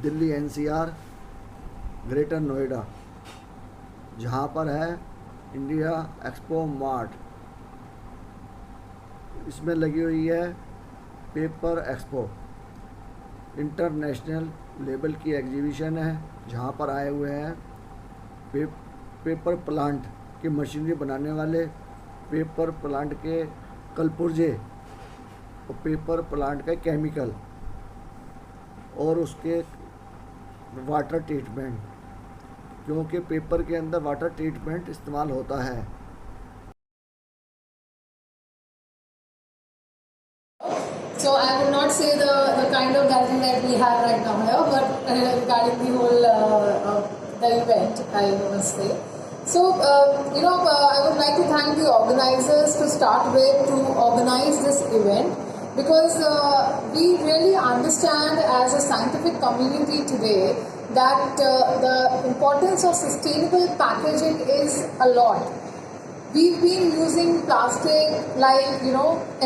Delhi NCR greater Noida, जहाँ पर है इंडिया एक्सपो मार्ट। इसमें लगी हुई है पेपर एक्सपो इंटरनेशनल लेवल की एग्जीबिशन है, जहाँ पर आए हुए हैं पेपर प्लांट की मशीनरी बनाने वाले, पेपर प्लांट के कलपुर्जे और पेपर प्लांट का केमिकल और उसके वाटर ट्रीटमेंट, क्योंकि पेपर के अंदर वाटर ट्रीटमेंट इस्तेमाल होता है। So I would not say the kind of gathering that we have right now here, but regarding the whole the event, I must say. So I would like to thank the organizers to start with to organize this event, because we really understand as a scientific community today that the importance of sustainable packaging is a lot. We've been using plastic like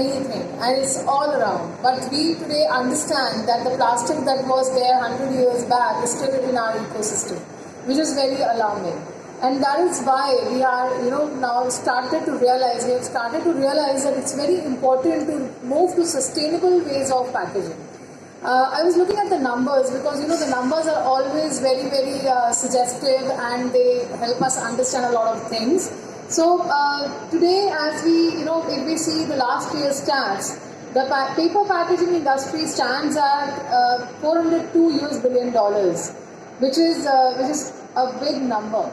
anything, and it's all around. But we today understand that the plastic that was there 100 years back is still in our ecosystem, which is very alarming. And that is why we are now started to realize that it's very important to move to sustainable ways of packaging. I was looking at the numbers, because the numbers are always very, very suggestive, and they help us understand a lot of things. So today, as we if we see the last year's stats, the paper packaging industry stands at $402 billion, which is a big number,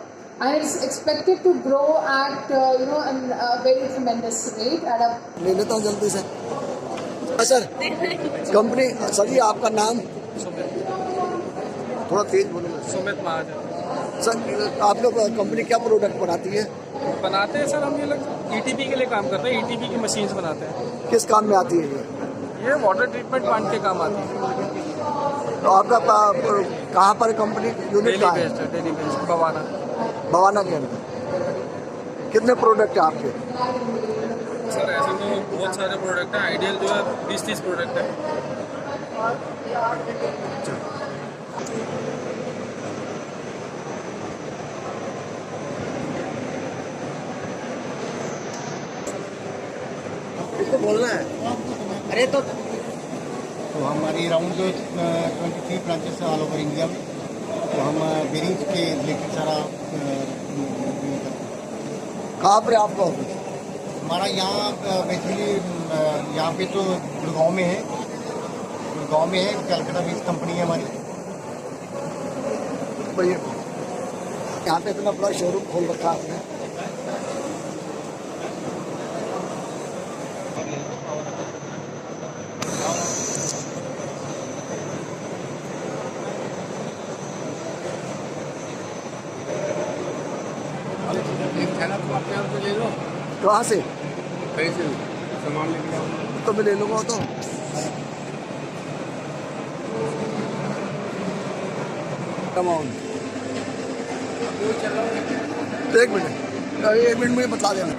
and it's expected to grow at a very tremendous rate at a. ले लेता हूँ जल्दी से। Sir, company sir जी, आपका नाम? थोड़ा तेज बोलो। सुमित महाजन। Sir, आप लोग कंपनी क्या प्रोडक्ट बनाती है? बनाते हैं सर, हम ये लोग ईटीपी के लिए काम करते हैं, ईटीपी की मशीन्स बनाते हैं। किस काम में आती है ये वाटर ट्रीटमेंट प्लांट के काम आती है। तो आपका कहाँ पर कंपनी यूनिट कहाँ है? Daily based Bawana. बवाना के अंदर कितने प्रोडक्ट हैं आपके? सर ऐसे तो बहुत सारे प्रोडक्ट हैं, आइडियल जो है 20-30 प्रोडक्ट है। इसको बोलना है। अरे तो हमारी around 23 branches all over India में, तो हम बेरिंग्स के रिलेटेड सारा कहाँ पर आपका ऑफिस? हमारा यहाँ बेसिकली यहाँ पे तो गुड़गांव में है, कैलकाटा बेस्ड कंपनी है हमारी। भैया यहाँ पे इतना बड़ा शोरूम खोल रखा आपने? ले लो। कहाँ से? कहीं से सामान लेके जाओ तो मैं ले लूँगा। तो अमाउंट 1 मिनट मुझे बता देना।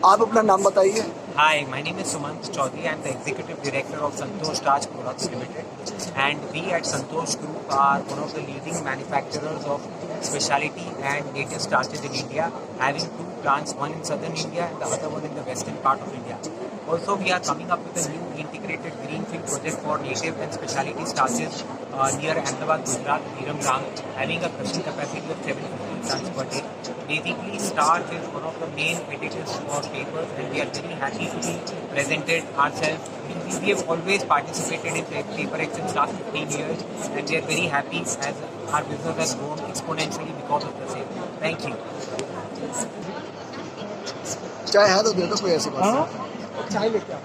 आप अपना नाम बताइए। Hi, my name is Sumant Chaudhary. I am the Executive Director of Santosh Raj Products Limited, and we at Santosh Group are one of the leading manufacturers of specialty and native starches in India, having 2 plants, one in southern India and the other one in the western part of India. Also, we are coming up with a new integrated greenfield project for native and specialty starches near Ahmedabad, Gujarat, Viramgam, having a crushing capacity of 750 tons per day. Basically, starch is one of the main additives for papers, and we are very happy to be presented ourselves. We have always participated in PaperX since last 15 years, and we are very happy as our business has grown exponentially because of the same. Thank you. चाय है तो दे दो, कोई ऐसी बात नहीं। चाय लेके आओ।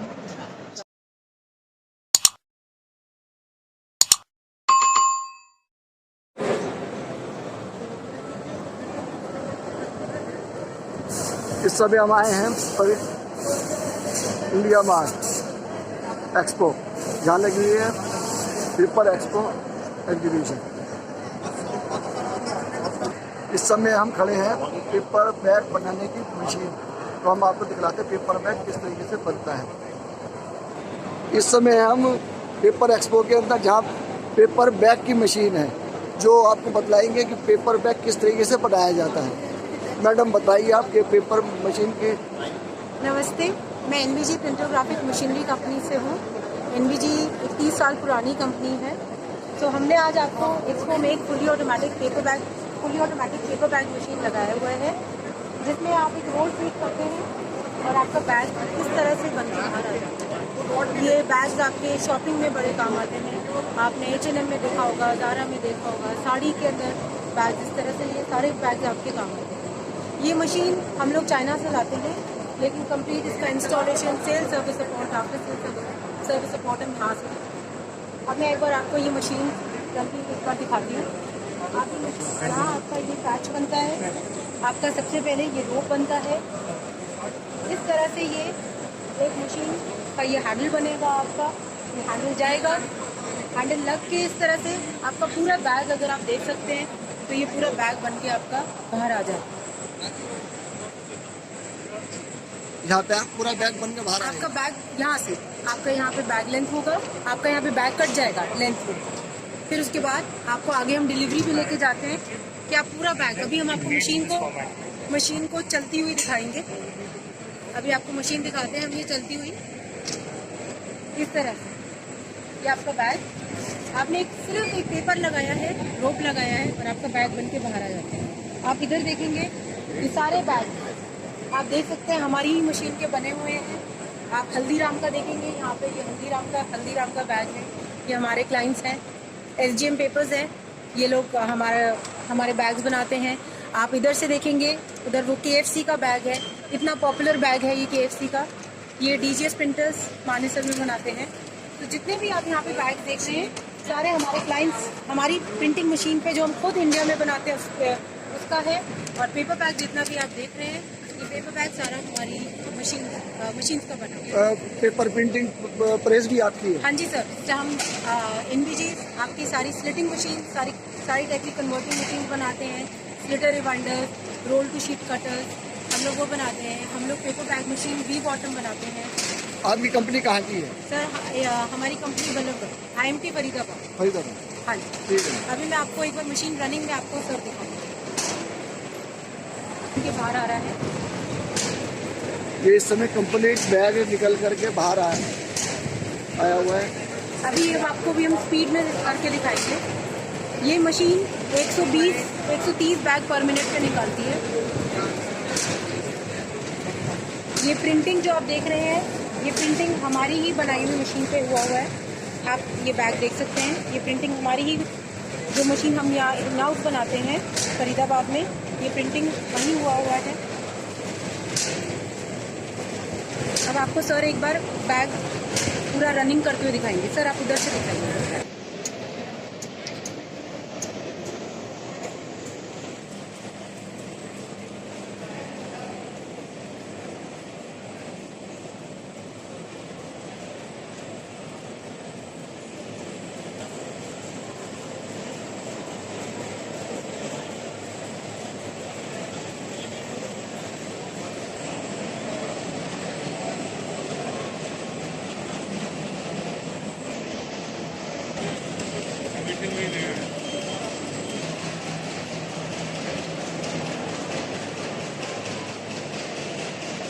इस समय हम आए हैं इंडिया मार्ट एक्सपो, जहाँ लगी हुई है पेपर एक्सपो एग्जीबिशन। इस समय हम खड़े हैं पेपर बैग बनाने की मशीन, तो हम आपको दिखलाते हैं पेपर बैग किस तरीके से बनता है। इस समय हम पेपर एक्सपो के अंदर जहाँ पेपर बैग की मशीन है, जो आपको बतलाएंगे कि पेपर बैग किस तरीके से बनाया जाता है। मैडम बताइए आपके पेपर मशीन के। नमस्ते, मैं एनवीजी प्रिंटोग्राफिक मशीनरी कंपनी से हूँ। एनवीजी 30 साल पुरानी कंपनी है। तो हमने आज आपको एक्सपो में एक fully automatic paper bag machine लगाया हुआ है, जिसमें आप एक रोल फीड करते हैं और आपका बैग इस तरह से बन के बाहर आ जाता है। ये बैग्स आपके शॉपिंग में बड़े काम आते हैं। आपने H&M में देखा होगा, ज़ारा में देखा होगा, साड़ी के अंदर बैग इस तरह से, ये सारे बैग्स आपके काम आते हैं। ये मशीन हम लोग चाइना से लाते हैं, लेकिन कंप्लीट इसका installation, sale service support, after sale service support हम यहाँ से। अब मैं एक बार आपको ये मशीन कंप्लीट एक बार दिखाती हूँ। यहाँ आपका ये पैच बनता है, आपका सबसे पहले ये रोप बनता है। इस तरह से ये एक मशीन का ये हैंडल बनेगा, आपका ये हैंडल जाएगा, हैंडल लग के इस तरह से आपका पूरा बैग, अगर आप देख सकते हैं तो ये पूरा बैग बन के आपका बाहर आ जाए। यहाँ पे पूरा बैग बन के बाहर आपका बैग यहाँ से, आपका यहाँ पे बैग लेंथ होगा, आपका यहाँ पे बैग कट जाएगा लेंथ में। फिर उसके बाद आपको आगे हम डिलीवरी भी लेके जाते हैं कि आप पूरा बैग, अभी हम आपको मशीन को चलती हुई दिखाएंगे। अभी आपको मशीन दिखाते हैं हम, ये चलती हुई इस तरह से। ये आपका बैग, आपने सिर्फ एक पेपर लगाया है, रोप लगाया है और आपका बैग बन के बाहर आ जाता है। आप इधर देखेंगे, ये सारे बैग आप देख सकते हैं हमारी ही मशीन के बने हुए हैं। आप हल्दीराम का देखेंगे, यहाँ पे ये हल्दीराम का बैग है। ये हमारे क्लाइंट्स हैं, SGM पेपर्स हैं, ये लोग हमारे बैग्स बनाते हैं। आप इधर से देखेंगे, उधर वो KFC का बैग है, इतना पॉपुलर बैग है ये KFC का। ये DGS प्रिंटर्स मानेसर में बनाते हैं। तो जितने भी आप यहाँ पे बैग देख रहे हैं, सारे हमारे क्लाइंट्स हमारी प्रिंटिंग मशीन पे, जो हम खुद इंडिया में बनाते हैं उसका है। और पेपर बैग जितना भी आप देख रहे हैं, ये पेपर बैग सारा हमारी मशीन का बना है। पेपर प्रिंटिंग प्रेस भी आपकी है? हाँ जी सर, हम एनवीजी आपकी सारी स्लिटिंग मशीन, सारी टेक्निक कन्वर्टिंग मशीन बनाते हैं। Slitter rewinder, roll to sheet cutter हम लोग वो बनाते हैं। हम लोग paper bag machine V bottom बनाते हैं। आपकी कंपनी कहाँ की है? सर हमारी कंपनी बल्लभगढ़ IMT फरीदाबाद। हाँ जी, ठीक है। अभी मैं आपको एक बार मशीन रनिंग में आपको सर दिखाऊंगा। इनके बाहर आ रहा है, ये इस समय कंप्लीट बैग निकल करके बाहर आया हुआ है। अभी आपको भी हम स्पीड में करके दिखाएंगे। ये मशीन 120-130 बैग पर मिनट पे निकालती है। ये प्रिंटिंग जो आप देख रहे हैं, ये प्रिंटिंग हमारी ही बनाई हुई मशीन पे हुआ है। आप ये बैग देख सकते हैं, ये प्रिंटिंग हमारी ही, जो मशीन हम यहाँ इन हाउस बनाते हैं फरीदाबाद में, ये प्रिंटिंग वहीं हुआ है। अब आपको सर एक बार बैग पूरा रनिंग करते हुए दिखाएंगे। सर आप उधर से दिखाएंगे।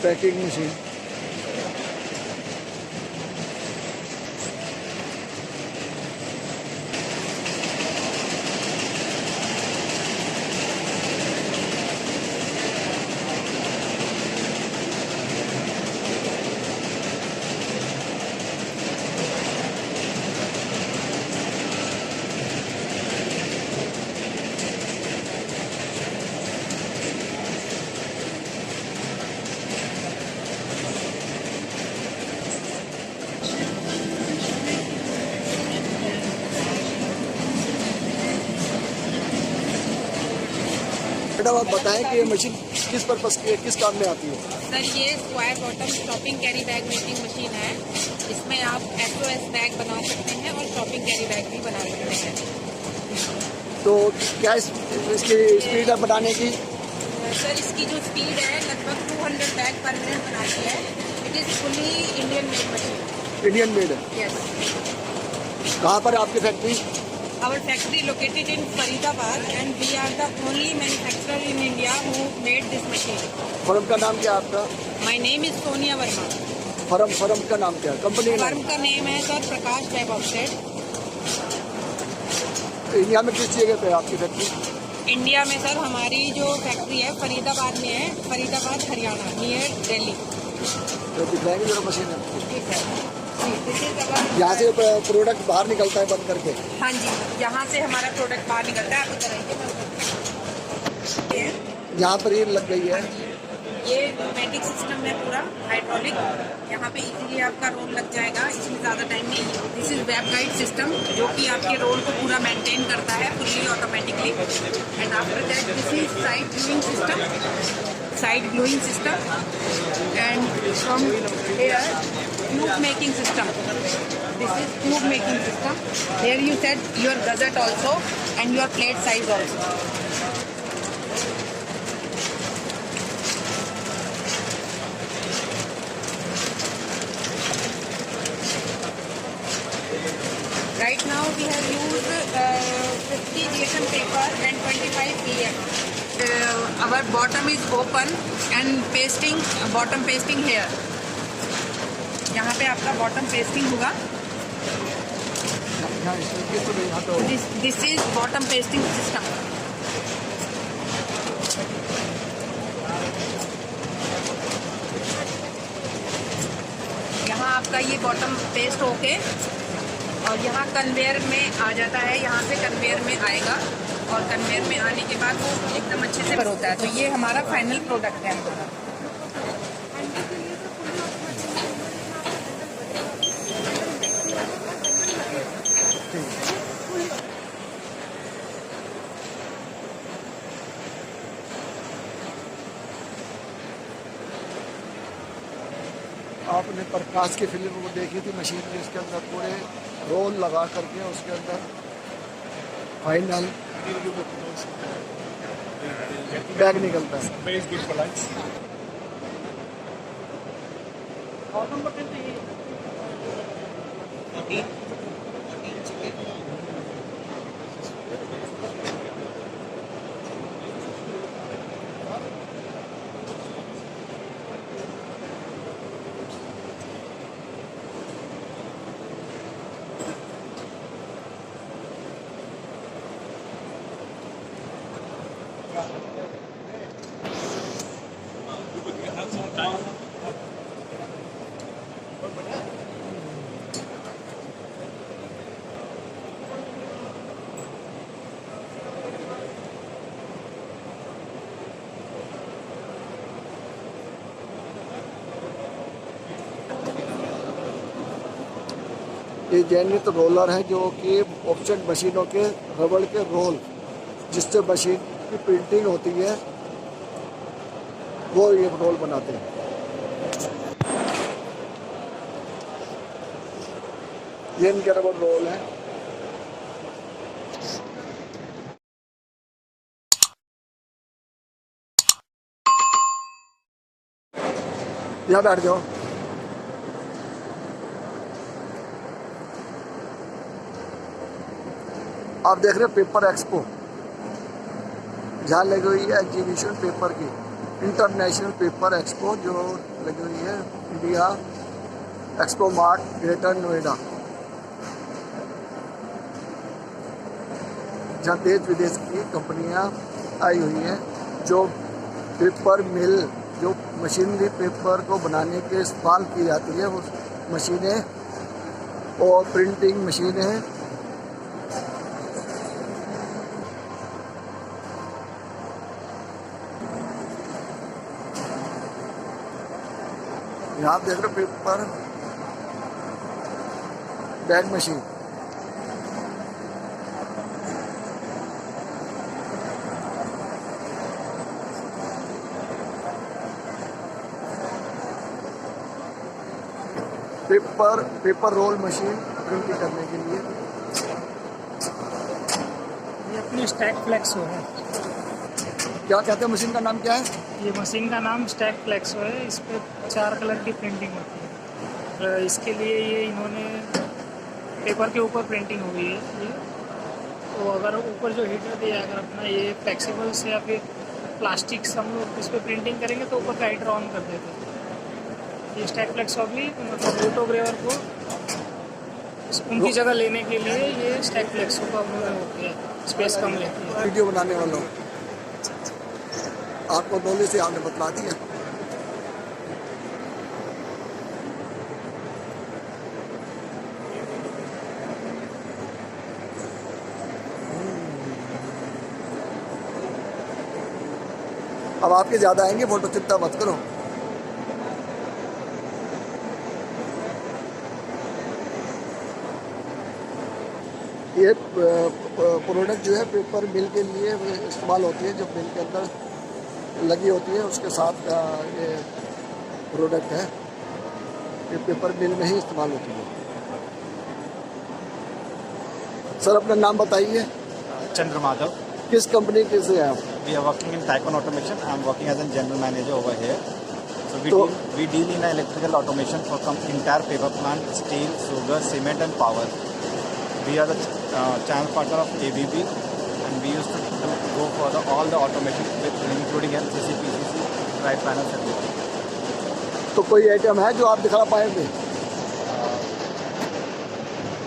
Packing machine. मैडम आप बताएं कि ये मशीन किस पर्पस की है, किस काम में आती है? सर ये square bottom shopping carry bag making machine है। इसमें आप SOS बैग बना सकते हैं और शॉपिंग कैरी बैग भी बना सकते हैं। तो क्या इसकी स्पीड है बनाने की? सर इसकी जो स्पीड है लगभग 200 बैग पर मिनट बनाती है। It is fully Indian made machine. Indian made है। यस। कहाँ पर है आपकी factory? Our factory located in Faridabad and we are the only manufacturer in India who made this machine. Firm का नाम क्या है आपका? My name is Sonia Verma. Firm का नाम क्या है, कंपनी का फर्म का नेम है सर प्रकाश वेब आउटलेट। नाम? इंडिया में किस जगह पे है आपकी फैक्ट्री? इंडिया में सर हमारी जो फैक्ट्री है फरीदाबाद में है, फरीदाबाद हरियाणा नियर दिल्ली। तो दिखलाएंगे जरा मशीन है। जी सर। जी दिस इज अवर। यहाँ से प्रोडक्ट बाहर निकलता है बंद करके? हाँ जी, यहाँ से हमारा प्रोडक्ट बाहर निकलता है। आप इधर आइए। यहाँ पर ये लग गई है। ये न्यूमेटिक सिस्टम है पूरा हाइड्रोलिक। यहाँ पे इजीली आपका रोल लग जाएगा, इसमें ज़्यादा टाइम नहीं। This is web guide system जो कि आपके रोल को पूरा मेंटेन करता है fully automatically. And after that this is side gluing system and from here tube making system. This is tube making system. Here you set your gusset also and your plate size also. Right now we have used 50 GSM paper and 25 EM. Our bottom is open and bottom pasting here. यहाँ पे आपका bottom pasting होगा. This is bottom pasting system. यहाँ आपका ये bottom paste होके और यहाँ कन्वेयर में आ जाता है, यहाँ से कन्वेयर में आएगा और कन्वेयर में आने के बाद वो एकदम अच्छे से होता है। तो ये हमारा फाइनल प्रोडक्ट है हमारा। आपने प्रकाश की फिल्म को देखी थी मशीन में, इसके अंदर पूरे रोल लगा करके उसके अंदर फाइनल बैग निकलता है। ये जैनित रोलर है जो कि ऑप्शन मशीनों के रबड़ के रोल जिससे मशीन की प्रिंटिंग होती है वो ये रोल बनाते हैं। ये इनके रबड़ रोल है। यहाँ बैठ जाओ। आप देख रहे हो पेपर एक्सपो, जहाँ लगी हुई है एग्जीबिशन पेपर की, इंटरनेशनल पेपर एक्सपो जो लगी हुई है India expo mart greater Noida, जहाँ देश विदेश की कंपनियाँ आई हुई हैं जो पेपर मिल, जो मशीनरी पेपर को बनाने के इस्तेमाल की जाती है वो मशीनें और प्रिंटिंग मशीनें यहाँ आप देख रहे हो paper bag machine. Paper roll machine printing करने के लिए। ये अपनी स्टैक फ्लेक्सो है। क्या कहते हैं, मशीन का नाम क्या है? ये मशीन का नाम स्टैक फ्लेक्सो है। इस पर 4 कलर की प्रिंटिंग होती है। इसके लिए ये इन्होंने पेपर के ऊपर प्रिंटिंग हुई है ये। तो अगर ऊपर जो हीटर दिया है, अगर अपना ये फ्लेक्सिबल से या फिर प्लास्टिक से हम लोग इस पर प्रिंटिंग करेंगे तो ऊपर का हीटर ऑन कर देते हैं। ये स्टैक फ्लेक्सो भी मतलब फोटोग्राफर को उनकी जगह लेने के लिए ये स्टैक फ्लेक्सो का होती है, स्पेस कम लेती है। वीडियो बनाने वालों आपको नॉलेज से आपने बतला दिया। अब आपके ज़्यादा आएंगे फोटो, चिंता मत करो। ये प्रोडक्ट जो है पेपर मिल के लिए इस्तेमाल होती है, जो मिल के अंदर लगी होती है उसके साथ का ये प्रोडक्ट है। ये पेपर मिल में ही इस्तेमाल होती है। सर अपना नाम बताइए। Chandra Madhav. किस कंपनी के से हैं आप? We are working in Tycon Automation. I am working as a general manager over here. So we deal in electrical automation for entire paper plant, steel, sugar, cement and power. We are the channel partner of ABB and we used to go for all the automation including LCC, PCC, drive panels everything. तो कोई item है जो आप दिखा पाएंगे?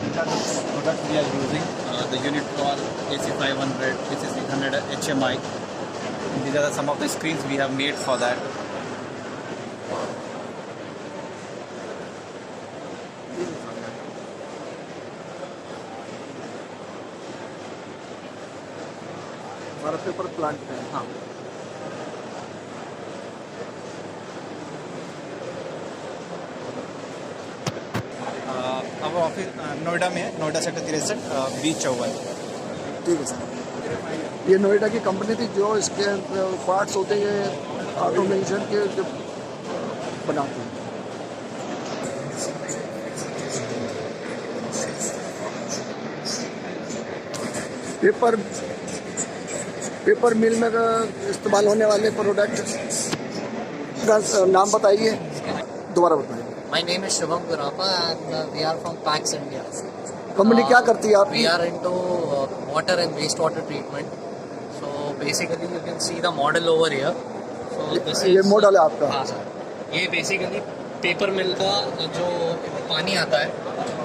These are the products we are using. The unit call AC500, AC600 HMI. These are some of the screens we have made for that. हमारा paper plant है। हाँ। अब ऑफिस नोएडा में है, नोएडा सेक्टर 63 B54। ठीक है सर। ये नोएडा की कंपनी थी जो इसके पार्ट्स होते हैं ऑटोमेशन के जो बनाती है। पेपर मिल में इस्तेमाल होने वाले प्रोडक्ट का नाम बताइए, दोबारा बताइए। My name is Shubham Gurapa and we are from PAX India. Company क्या करती है आपकी? We are into water and wastewater treatment. So basically you can see the model over here. So this ये is मॉडल है आपका? हाँ sir, ये basically paper मिल का जो पानी आता है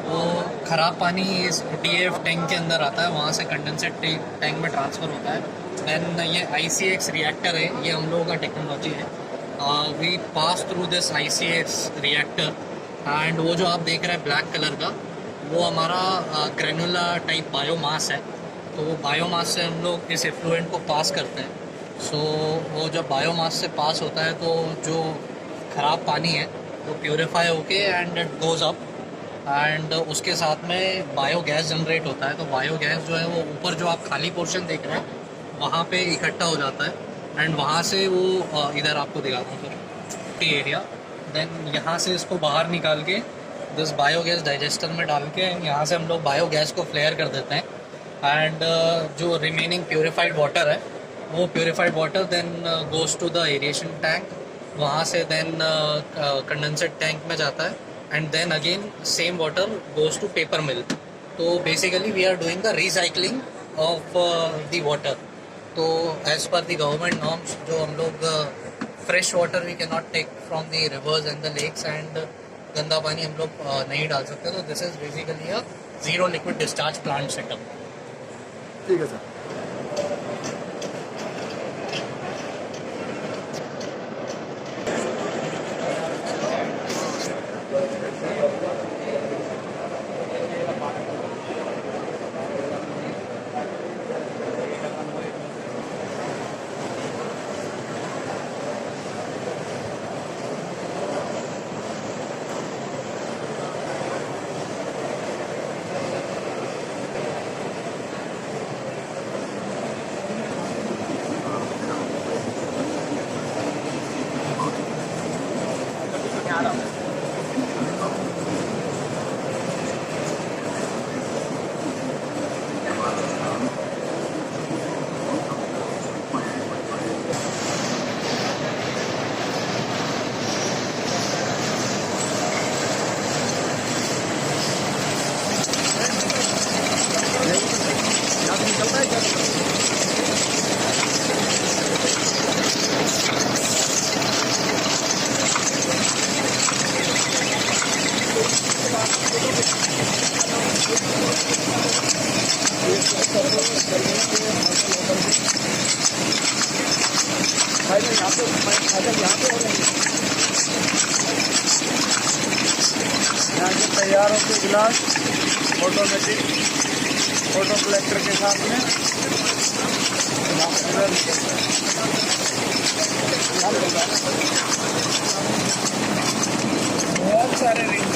वो ख़राब पानी इस DAF टैंक के अंदर आता है, वहाँ से कंडेंसर टैंक में ट्रांसफ़र होता है। देन ये ICX रिएक्टर है, ये हम लोगों का टेक्नोलॉजी है। We pass through this ICX reactor and वो जो आप देख रहे हैं ब्लैक कलर का वो हमारा ग्रेनुला टाइप बायोमास है। तो वो बायोमास से हम लोग इस एफ्लुएंट को पास करते हैं। सो वो जब बायोमास से पास होता है तो जो ख़राब पानी है वो प्योरीफाई होके and it goes up and उसके साथ में बायोगैस जनरेट होता है। तो बायोगैस जो है वो ऊपर जो आप खाली पोर्शन देख रहे हैं वहाँ पे इकट्ठा हो जाता है एंड वहाँ से वो इधर आपको दिखाता हूँ सर एरिया। देन यहाँ से इसको बाहर निकाल के दिस बायोगैस डाइजेस्टर में डाल के यहाँ से हम लोग बायोगैस को फ्लेयर कर देते हैं एंड जो रिमेनिंग प्योरीफाइड वाटर है वो purified water then goes to the aeration tank, वहाँ से देन कंडेंसर टैंक में जाता है and then again same water goes to paper mill. तो basically we are doing the recycling of the water. तो as per the government norms जो हम लोग fresh water we can not take from the rivers and the lakes and गंदा पानी हम लोग नहीं डाल सकते। तो this is basically a zero liquid discharge plant setup. ठीक है सर। तैयार होते गिलास ऑटोमेटिक फोटो कलेक्टर के साथ में इधर बहुत सारे रेंज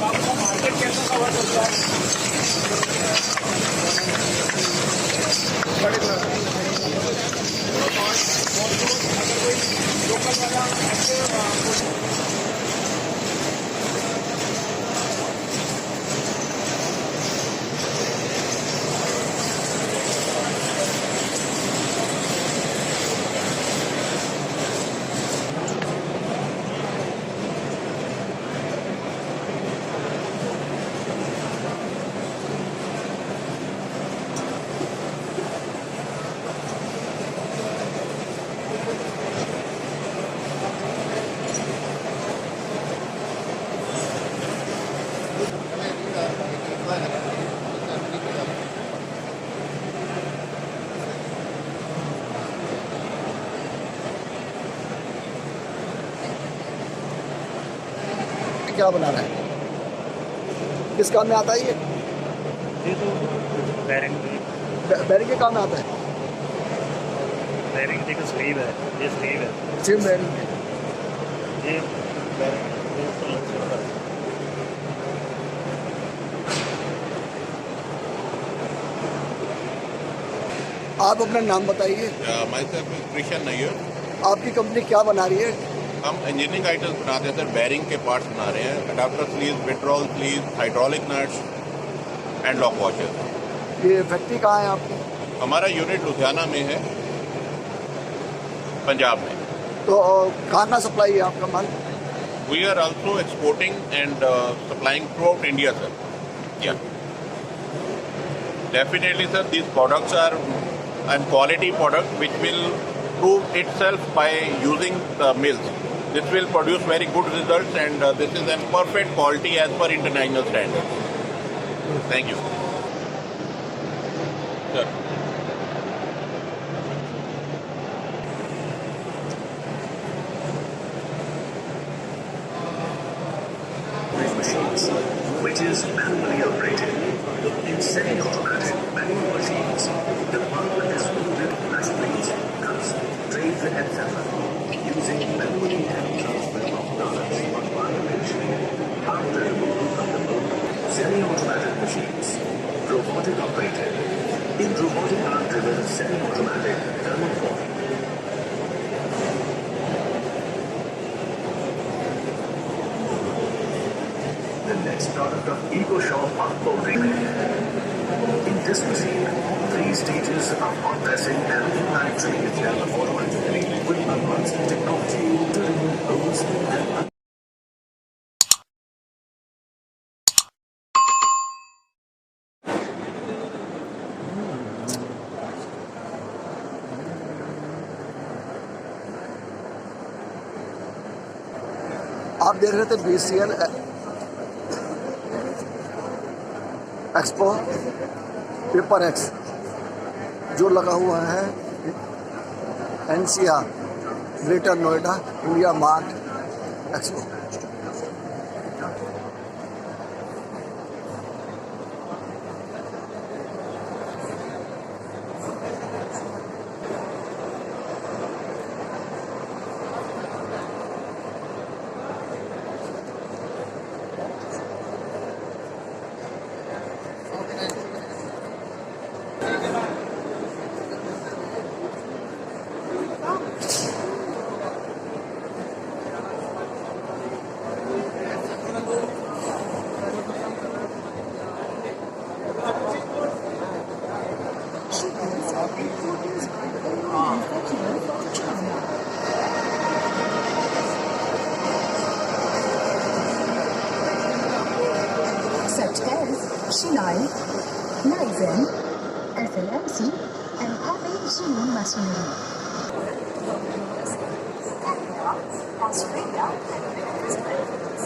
आपका मार्केट कैसा कवर करता है। बड़े लोकल वाला क्या बना रहा है, किस काम में आता है ये? ये तो बैरिंग बैरिंग के काम में आता है। बैरिंग की स्लीव है, ये स्लीव है, सिम बैरिंग है। ये बैरिंग आप अपना नाम बताइए। Myself Krishna Nair. आपकी कंपनी क्या बना रही है? हम इंजीनियरिंग आइटम्स बनाते हैं सर, बैरिंग के पार्ट्स बना रहे हैं, adapter sleeve, petrol sleeve, hydraulic nuts and lock washer. ये फैक्ट्री कहाँ है आपकी? हमारा यूनिट लुधियाना में है, पंजाब में। तो कहाँ का सप्लाई है आपका माल? We are also exporting and supplying throughout India sir. Yeah definitely sir, these products are end quality product which will prove itself by using the mills. This will produce very good results, and this is a perfect quality as per international standards. Thank you. Sir. Machines, which is manually operated. In semi-automatic manual machines, the power is moved in nice plates, cuts, trays, etc. Using manually and transfer of knowledge on manipulation, after removal from the boat. Semi-automatic machines, robotic operated. In robotic arm-driven semi-automatic thermal forming. The next product of EcoShaw hot molding. In this machine, all 3 stages of hot pressing and manufacturing is done automatically with advanced technology to remove holes and आप देख रहे थे BCL expo paper x जो लगा हुआ है NCR greater Noida India mart expo. such as Shinai, Naizen, FLMC, and Heavy Zoom Machinery. Canada, Australia, and various countries.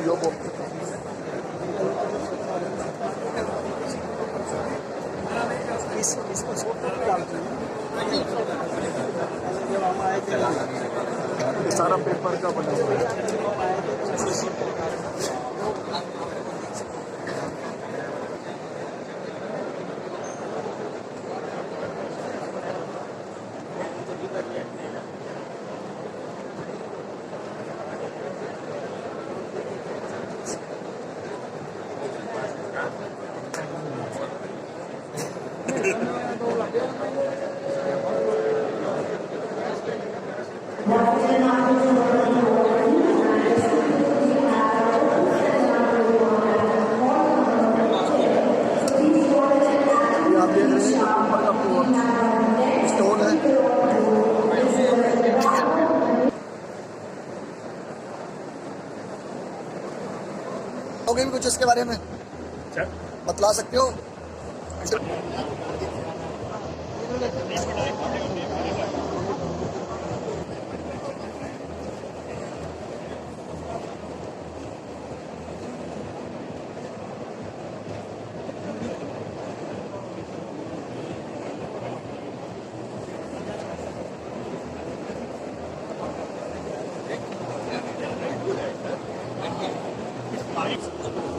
जो वो इसको सोच डालते हैं। ये सारा पेपर का बना हुआ है। भी कुछ इसके बारे में बतला सकते हो?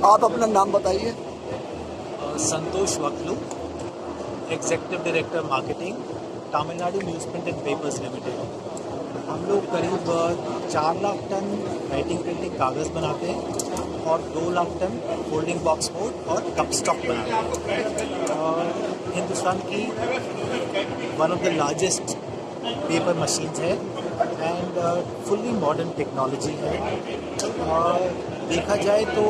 आप अपना नाम बताइए। Santosh Vaklu, executive director marketing, Tamil Nadu newsprint and papers limited. हम लोग करीब 4 लाख टन राइटिंग प्रिंटिंग कागज़ बनाते हैं और 2 lakh ton folding box board और कप स्टॉक बनाते हैं। हिंदुस्तान की one of the largest paper machines है एंड फुल्ली मॉडर्न टेक्नोलॉजी है। देखा जाए तो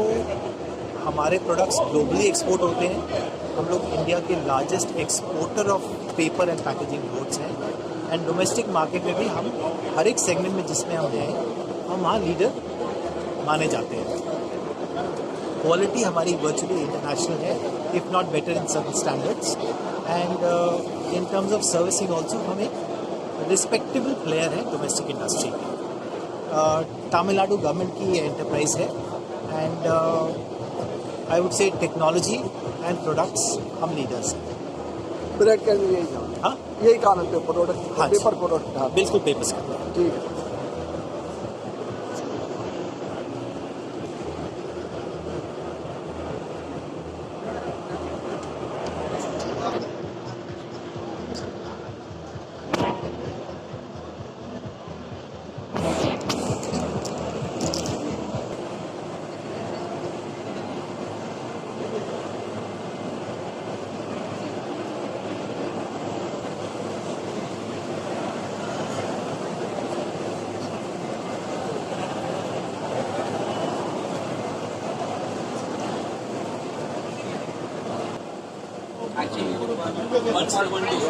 हमारे प्रोडक्ट्स ग्लोबली एक्सपोर्ट होते हैं। हम लोग इंडिया के largest exporter of paper and packaging goods हैं एंड डोमेस्टिक मार्केट में भी हम हर एक सेगमेंट में जिसमें हम हैं हम वहाँ लीडर माने जाते हैं। क्वालिटी हमारी वर्चुअली इंटरनेशनल है, if not better in certain standards and in terms of servicing also हम एक रिस्पेक्टेबल प्लेयर है डोमेस्टिक इंडस्ट्री की। तमिलनाडु गवर्नमेंट की एंटरप्राइज है and I would say technology and products हम लीडर्स हैं। ब्रेड का भी यही काम, हाँ यही काम है पेपर प्रोडक्ट, हाँ पेपर प्रोडक्ट। हाँ बिल्कुल पेपर्स का, ठीक है।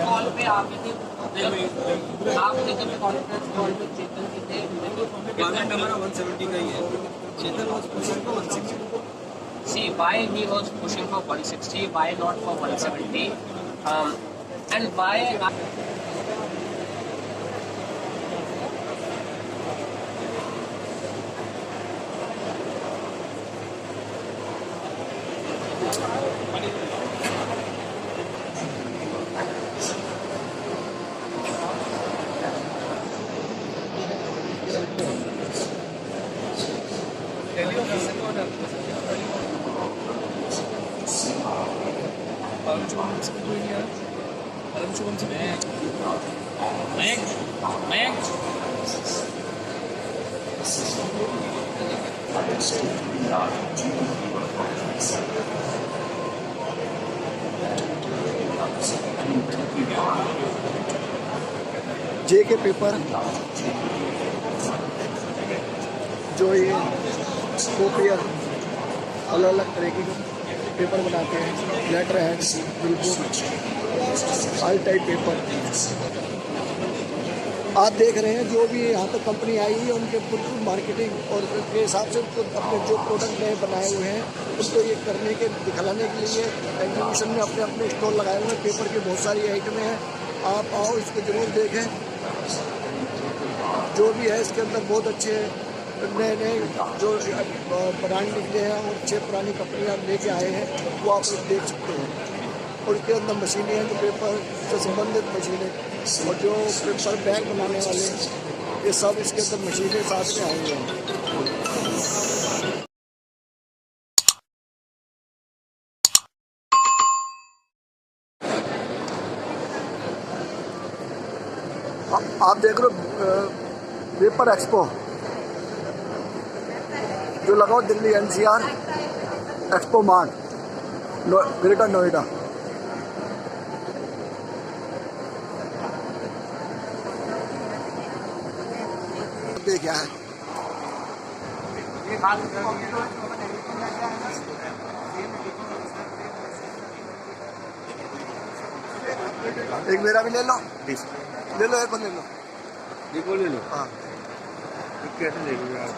कॉल पे आगे थे, आपने जब कॉन्फ्रेंस कॉल पे चेतन की थे, पेमेंट हमारा 170 का ही है। Chetan was pushing for 160। See why he was pushing for 160, why not for 170, and why. जे के पेपर जो ये कोपियर अलग अलग तरह के पेपर बनाते हैं, लेटर हेड, बिल्कुल ऑल टाइप पेपर। आप देख रहे हैं जो भी यहाँ तक कंपनी आई है उनके बिल्कुल मार्केटिंग और के हिसाब से उनको अपने जो प्रोडक्ट नए बनाए हुए हैं उसको ये करने के दिखलाने के लिए एग्जीबिशन में अपने अपने स्टॉल लगाए हुए हैं। पेपर की बहुत सारी आइटमें हैं, आप आओ इसको ज़रूर देखें। जो भी है इसके अंदर बहुत अच्छे नए नए जो ब्रांड निकले हैं और 6 पुरानी कंपनियाँ लेके आए हैं, वो आप लोग देख सकते हैं। और इसके अंदर मशीनें हैं जो पेपर से संबंधित मशीनें, और जो पेपर बैग बनाने वाले, ये सब इसके अंदर मशीनें साथ में आई हैं। आप देख रहे हो पेपर एक्सपो जो लगाओ Delhi NCR expo mart greater Noida. क्या है एक मेरा भी ले लो, ले लो, एक और ले लो, देखो ले लो। हाँ कैसे देखोगे आप?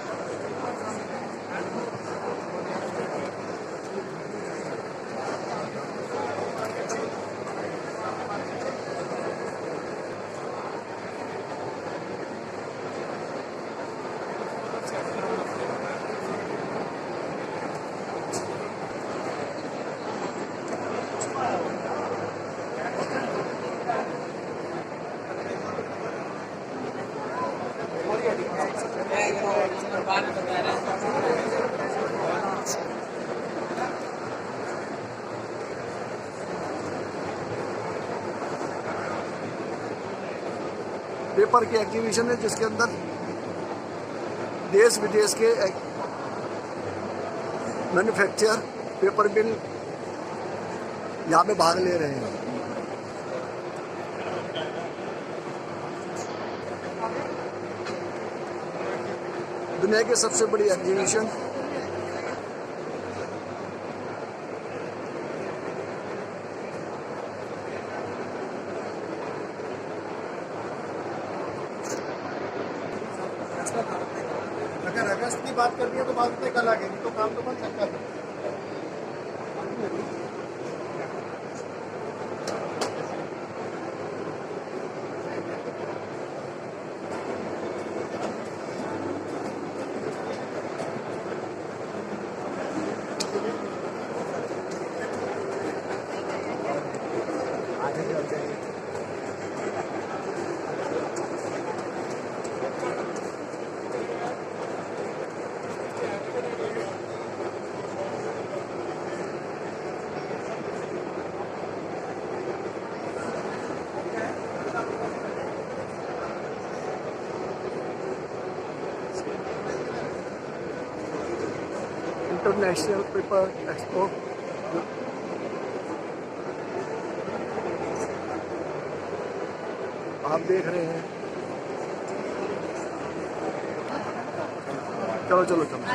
पेपर की एग्जीबिशन है जिसके अंदर देश विदेश के मैन्युफैक्चर पेपर मिल यहाँ पे भाग ले रहे हैं। दुनिया की सबसे बड़ी एग्जीबिशन अगर अगस्त की बात करनी है तो बात में कल आ गई, तो काम तो बन सकता है। इंटरनेशनल पेपर एक्सपो आप देख रहे हैं। चलो चलो चलो।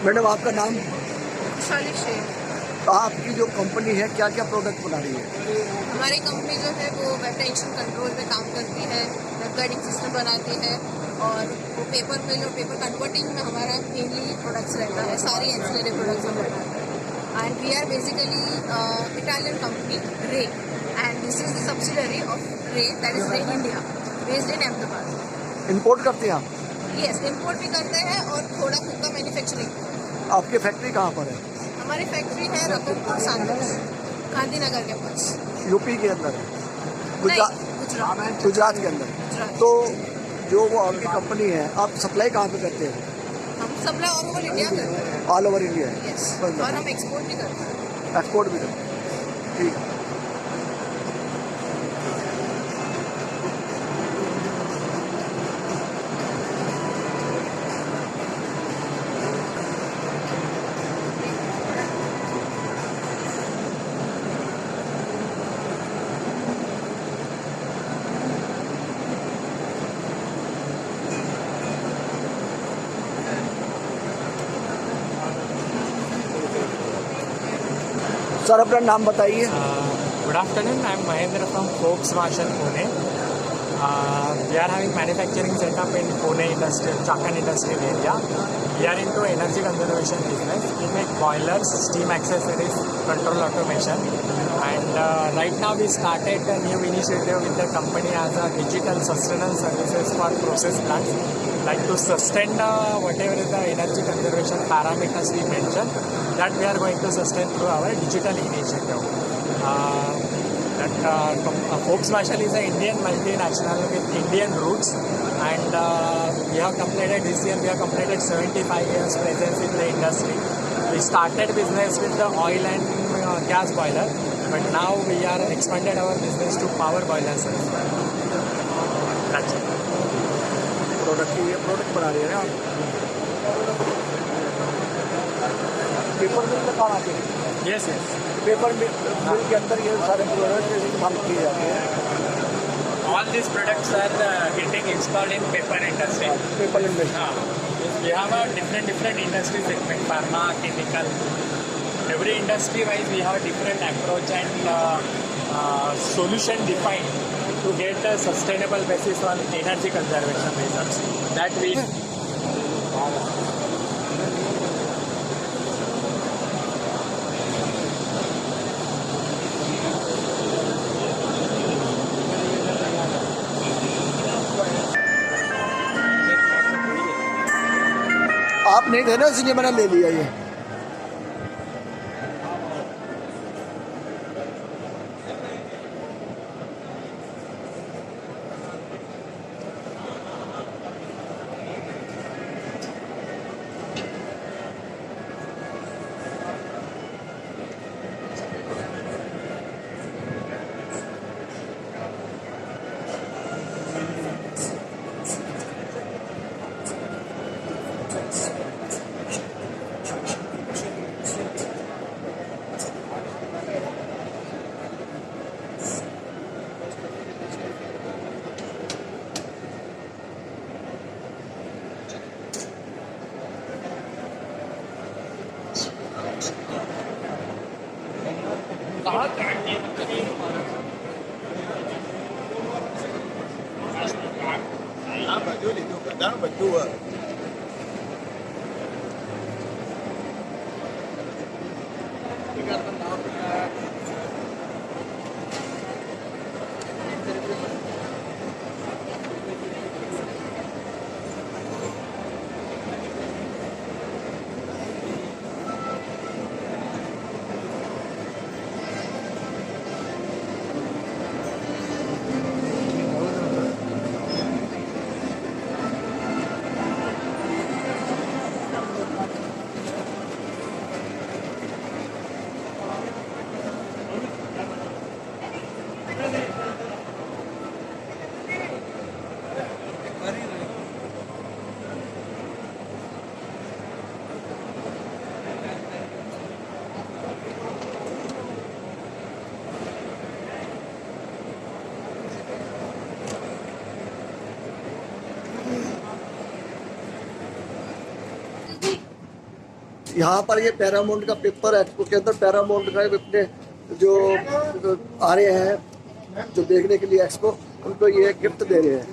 मैडम आपका नाम? खुशहाली शेख। आपकी जो कंपनी है क्या क्या प्रोडक्ट बना रही है? हमारी कंपनी जो है वो वेब टेंशन कंट्रोल में काम करती है, वेब गाइडिंग सिस्टम बनाती है, और वो पेपर मिल और पेपर कन्वर्टिंग में हमारा मेनली प्रोडक्ट्स रहता है, सारी एंसिलरी प्रोडक्ट्स हम बनाते हैं। And we are basically Italian company Ray, and this is the subsidiary of Ray, that is Ray India, based in Ahmedabad. Import करते हैं आप? यस, इंपोर्ट भी करते हैं और थोड़ा खुद का मैन्युफैक्चरिंग। आपकी फैक्ट्री कहाँ पर है? हमारी फैक्ट्री है रतनपुर सांगस, गांधीनगर के पास। यूपी के अंदर है? गुजरात के अंदर। तो जो वो आपकी कंपनी है, आप सप्लाई कहाँ पे करते हैं? हम सप्लाई ऑल ओवर इंडिया करते हैं। All over India? यस, और हम एक्सपोर्ट भी करते हैं। एक्सपोर्ट भी करते हैं, ठीक है। सर अपना नाम बताइए। Good afternoon. I am Mahendra from Forbes Marshall, Pune. We are having manufacturing setup in Pune industrial, Chakan industrial area. We are into energy conservation business. We make boilers, steam accessories, control automation. And right now we started a new initiative with the company as a digital sustainable services for process plants. Like to sustain whatever is the energy conservation parameters we mentioned, that we are going to sustain through our digital initiative. Forbes Marshall is an Indian multinational with Indian roots, and we have completed this year. We have completed 75 years presence in the industry. We started business with the oil and gas boiler, but now we are expanded our business to power boilers as well. That's it. Product बना रही है ना paper मिल का काम आते हैं। Yes, yes. Paper मिल के अंदर ये सारे प्रोडक्ट काम किए जाते हैं। All these products are getting installed in paper industry. Paper industry. We have a different industry segment, pharma, chemical. Every industry wise we have a different approach and solution defined to get a sustainable basis on energy conservation results. That we आप नहीं थे ना, इसलिए मैंने ले लिया ये। यहाँ पर ये पैरामाउंट का पेपर एक्सपो के अंदर पैरामाउंट का अपने जो आ रहे हैं जो देखने के लिए एक्सपो, उनको ये गिफ्ट दे रहे हैं।